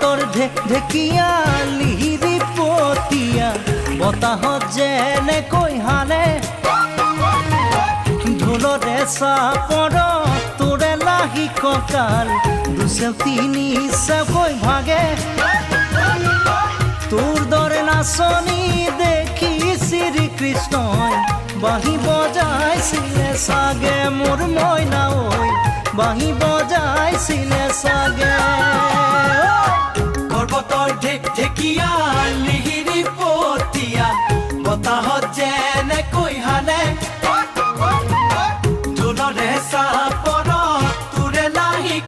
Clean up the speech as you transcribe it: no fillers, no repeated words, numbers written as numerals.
তোৰ ঢেকীয়া লিহিৰি পতীয়া বতাহত যেনেকৈ হালে ঢোলৰে চাপৰত তোৰে লাহি কঁকাল দুচেও তিনি চেওকৈ ভাগে তোৰ দৰে নাচনি দেখি শ্ৰীকৃষ্ণই বাঁহী বজাইছিলে চাগে মোৰ মইনা ঐ বাঁহী বজাই